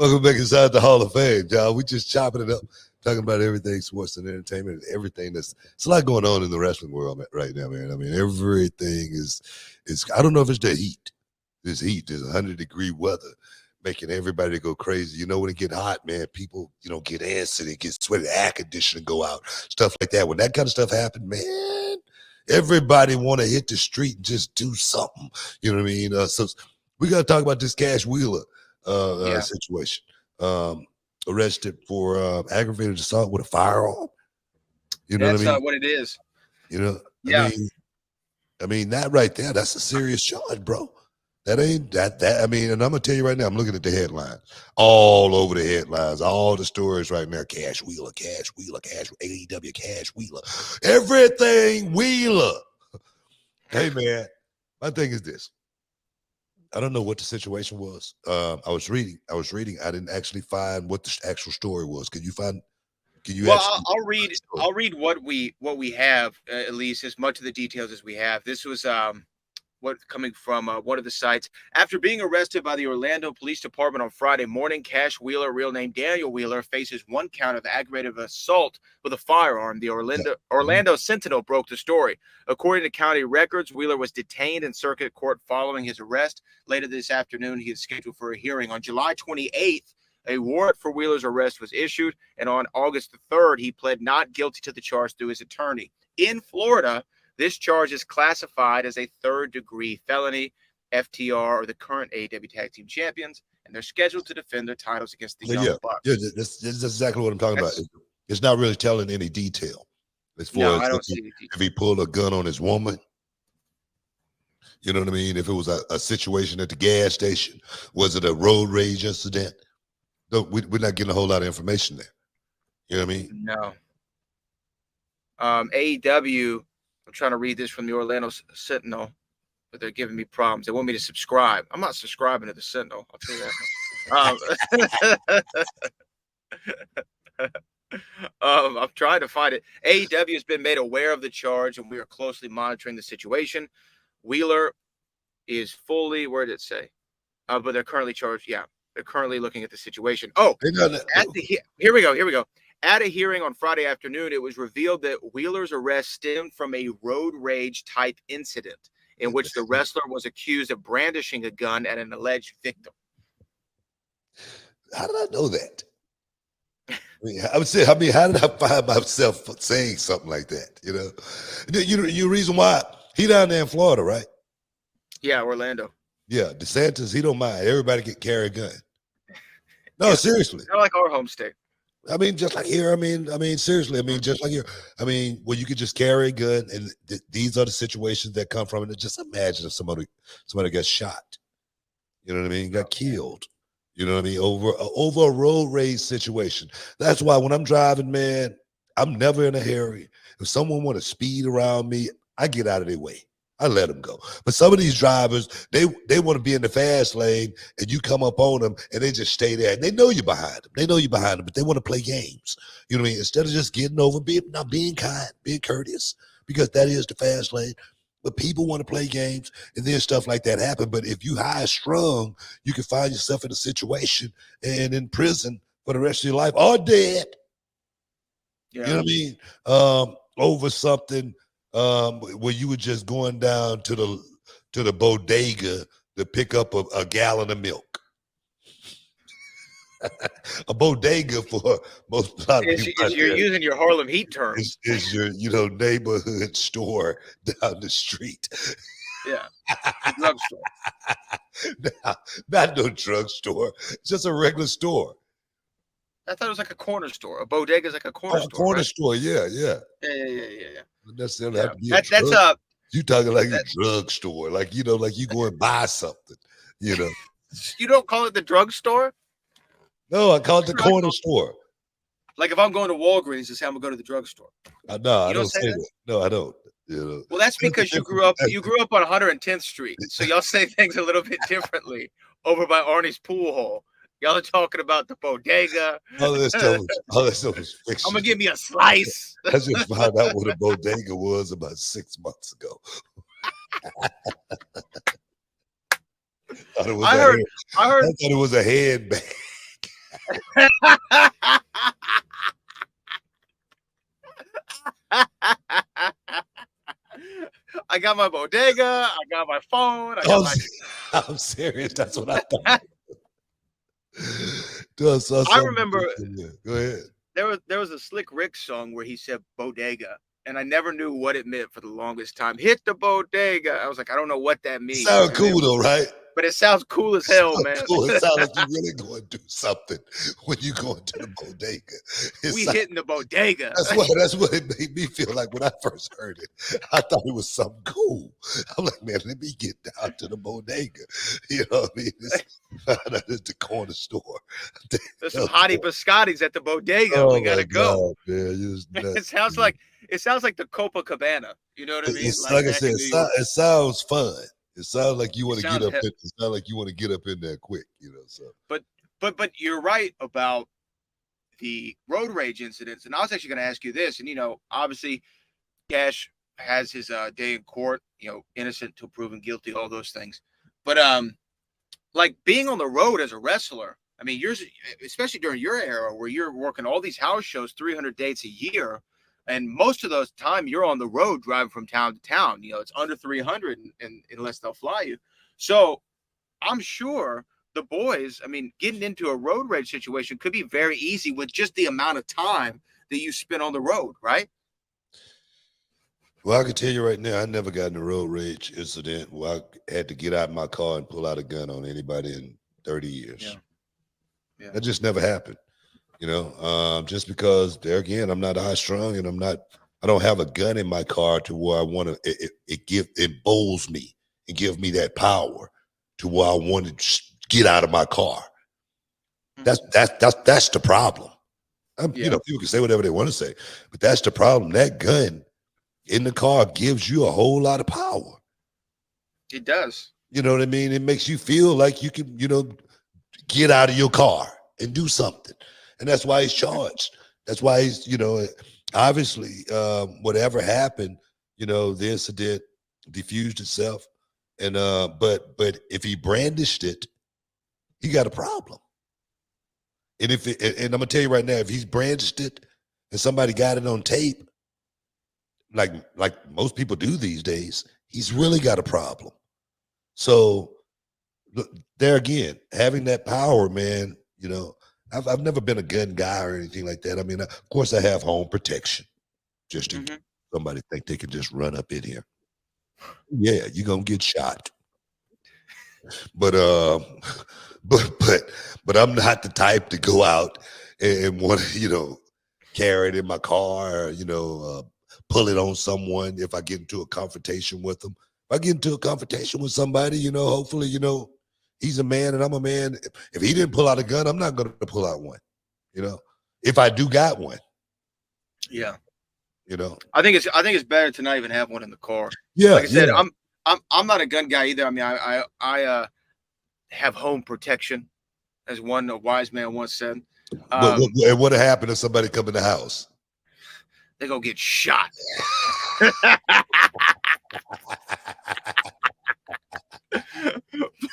Welcome back inside the Hall of Fame, y'all. We just chopping it up, talking about everything sports and entertainment and everything it's a lot going on in the wrestling world right now, man. I mean, everything is I don't know if it's the heat. This heat, there's 100-degree weather making everybody go crazy. You know, when it get hot, man, people, get antsy, get sweaty, air conditioning go out, stuff like that. When that kind of stuff happen, man, everybody want to hit the street and just do something. You know what I mean? So we got to talk about this Cash Wheeler situation. Arrested for aggravated assault with a firearm. You know That's what I mean? what it is. Yeah. I mean, that right there, that's a serious charge, bro. That ain't that. I mean, and I'm gonna tell you right now, I'm looking at the headlines, all over the headlines, all the stories right now. Cash Wheeler, AEW, Cash Wheeler, everything Wheeler. Hey, man, my thing is this. I don't know what the situation was. I was reading. I didn't actually find what the actual story was. Can you find? Can you? Well, I'll read. I'll read what we have, at least as much of the details as we have. This was coming from one of the sites. After being arrested by the Orlando Police Department on Friday morning, Cash Wheeler, real name Daniel Wheeler, faces one count of aggravated assault with a firearm. The Orlando Sentinel broke the story. According to county records, Wheeler was detained in circuit court following his arrest. Later this afternoon, he is scheduled for a hearing. On July 28th, a warrant for Wheeler's arrest was issued, and on August the 3rd, he pled not guilty to the charge through his attorney. In Florida, this charge is classified as a third-degree felony. FTR are the current AEW Tag Team Champions, and they're scheduled to defend their titles against the Young Bucks. Yeah, that's exactly what I'm talking about. It's not really telling any detail. As far as if he pulled a gun on his woman. You know what I mean? If it was a situation at the gas station, was it a road rage incident? No, we're not getting a whole lot of information there. You know what I mean? No. AEW, I'm trying to read this from the Orlando Sentinel, but they're giving me problems. They want me to subscribe. I'm not subscribing to the Sentinel. I'll tell you that. I'm trying to find it. AEW has been made aware of the charge, and we are closely monitoring the situation. Wheeler is fully, where did it say? But they're currently charged. Yeah, they're currently looking at the situation. Oh, here we go. At a hearing on Friday afternoon, it was revealed that Wheeler's arrest stemmed from a road rage type incident in which the wrestler was accused of brandishing a gun at an alleged victim. How did I know that? I would say, how did I find myself saying something like that? You reason why he down there in Florida, right? Yeah, Orlando. Yeah, DeSantis, he don't mind. Everybody can carry a gun. No, seriously. Not like our home state. I mean, just like here. I mean, seriously. I mean, just like here. I mean, where you could just carry a gun, and these are the situations that come from it. Just imagine if somebody got shot. You know what I mean? Got killed. You know what I mean? Over a road rage situation. That's why when I'm driving, man, I'm never in a hurry. If someone want to speed around me, I get out of their way. I let them go. But some of these drivers, they want to be in the fast lane, and you come up on them, and they just stay there. And they know you're behind them. But they want to play games. You know what I mean? Instead of just getting over, being kind, being courteous, because that is the fast lane. But people want to play games, and then stuff like that happen. But if you high strung, you can find yourself in a situation and in prison for the rest of your life or dead. Yeah. You know what I mean? Over something. Where you were just going down to the bodega to pick up a gallon of milk. A bodega for most people. You're using your Harlem Heat terms. Is your neighborhood store down the street. Yeah, drugstore. Not no drugstore. It's just a regular store. I thought it was like a corner store. A bodega is like a corner store. Corner store, yeah. Yeah. Necessarily have to be that's you talking like a drugstore, like you go and buy something, You don't call it the drugstore? No, I call it the corner store. Like if I'm going to Walgreens and say I'm gonna go to the drugstore. No, I don't say that. No, I don't. Well, that's because you grew up on 110th Street, so y'all say things a little bit differently over by Arnie's pool hall. Y'all are talking about the bodega. All that stuff was fiction. I'm gonna give me a slice. I just found out what a bodega was about 6 months ago. I thought it was a handbag. I got my bodega. I got my phone. I got I'm, my. I'm serious. That's what I thought. I remember Go ahead. there was a Slick Rick song where he said bodega, and I never knew what it meant for the longest time. Hit the bodega. I was like, I don't know what that means. Sound cool though, right? But it sounds cool as hell, man. Cool. It sounds like you really going to do something when you go into the bodega. We hitting the bodega. That's what it made me feel like when I first heard it. I thought it was something cool. I'm like, man, let me get down to the bodega. You know what I mean? It's the corner store. There's some hottie biscottis at the bodega. Oh, we gotta go. God, man. It sounds like the Copacabana. You know what I mean? It's like I said, it sounds fun. It sounds like you want to get up. It sounds like you want to get up in there quick, you know. So, but you're right about the road rage incidents, and I was actually going to ask you this. And obviously, Cash has his day in court. Innocent till proven guilty, all those things. But like being on the road as a wrestler. I mean, especially during your era where you're working all these house shows, 300 dates a year. And most of those time you're on the road driving from town to town. It's under 300 and unless they'll fly you. So I'm sure the boys, I mean, getting into a road rage situation could be very easy with just the amount of time that you spend on the road, right? Well, I can tell you right now, I never got in a road rage incident where I had to get out of my car and pull out a gun on anybody in 30 years. Yeah. That just never happened. Just because there again, I'm not high strung and I don't have a gun in my car to where I want to, it bowls me and give me that power to where I want to just get out of my car. That's the problem. People can say whatever they want to say, but that's the problem. That gun in the car gives you a whole lot of power. It does. You know what I mean? It makes you feel like you can, get out of your car and do something. And that's why he's charged. That's why he's, obviously, whatever happened, the incident diffused itself. And but if he brandished it, he got a problem. And and I'm gonna tell you right now, if he's brandished it and somebody got it on tape, like most people do these days, he's really got a problem. So there again, having that power, man, I've never been a gun guy or anything like that. I mean, of course, I have home protection, just in case somebody think they can just run up in here. Yeah, you're gonna get shot. But but I'm not the type to go out and want to carry it in my car or pull it on someone if I get into a confrontation with them. If I get into a confrontation with somebody, hopefully he's a man and I'm a man. If he didn't pull out a gun, I'm not going to pull out one. If I do got one. Yeah. I think it's better to not even have one in the car. Yeah. Like I said, I'm not a gun guy either. I mean, I have home protection, as a wise man once said. And what happened if somebody come in the house? They gonna get shot.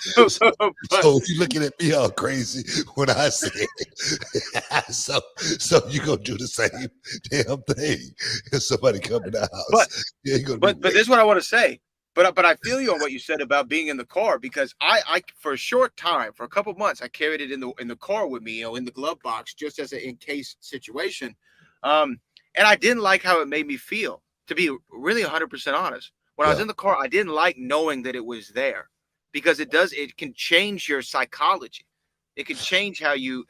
So you looking at me all crazy when I say it. so you gonna do the same damn thing if somebody come in the house. But this is what I want to say. But I feel you on what you said about being in the car, because I for a short time, for a couple of months, I carried it in the car with me, in the glove box, just as an in case situation. And I didn't like how it made me feel, to be really 100% honest. When I was in the car, I didn't like knowing that it was there, because it can change your psychology. It can change how you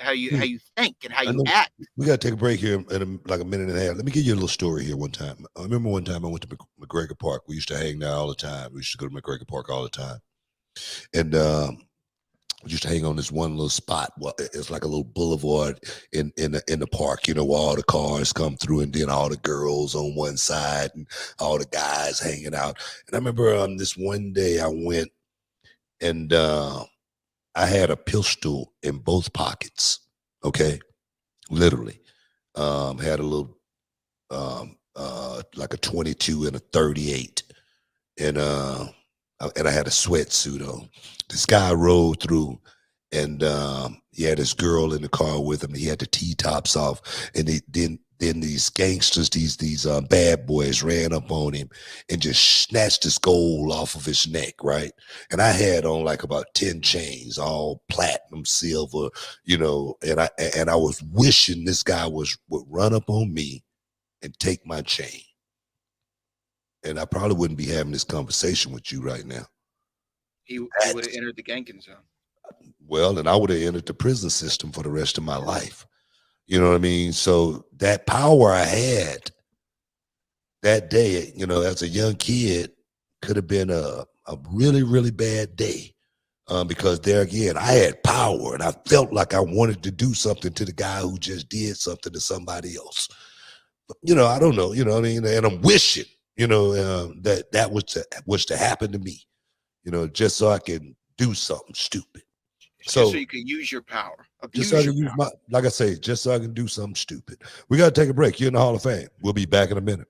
think and how you act. We got to take a break here in like a minute and a half. Let me give you a little story here. One time, I remember one time I went to McGregor Park. We used to hang there all the time. We used to go to McGregor Park all the time. And we used to hang on this one little spot. Well, it's like a little boulevard in the park, where all the cars come through, and then all the girls on one side and all the guys hanging out. And I remember this one day I went, and I had a pistol in both pockets. Okay, literally, had a little like a 22 and a 38, and I had a sweatsuit on. This guy rode through, and he had his girl in the car with him. He had the T-tops off, and then these gangsters, these bad boys ran up on him and just snatched his gold off of his neck, right? And I had on like about 10 chains, all platinum, silver, and I was wishing this guy would run up on me and take my chain. And I probably wouldn't be having this conversation with you right now. He would have entered the Gankin zone. Well, and I would have entered the prison system for the rest of my life. You know what I mean? So that power I had that day, as a young kid, could have been a really, really bad day. Because there again, I had power and I felt like I wanted to do something to the guy who just did something to somebody else. But, I don't know, what I mean? And I'm wishing, that was to happen to me, just so I can do something stupid. So you can use your power. Just so I can use like I say, just so I can do something stupid. We got to take a break. You're in the Hall of Fame. We'll be back in a minute.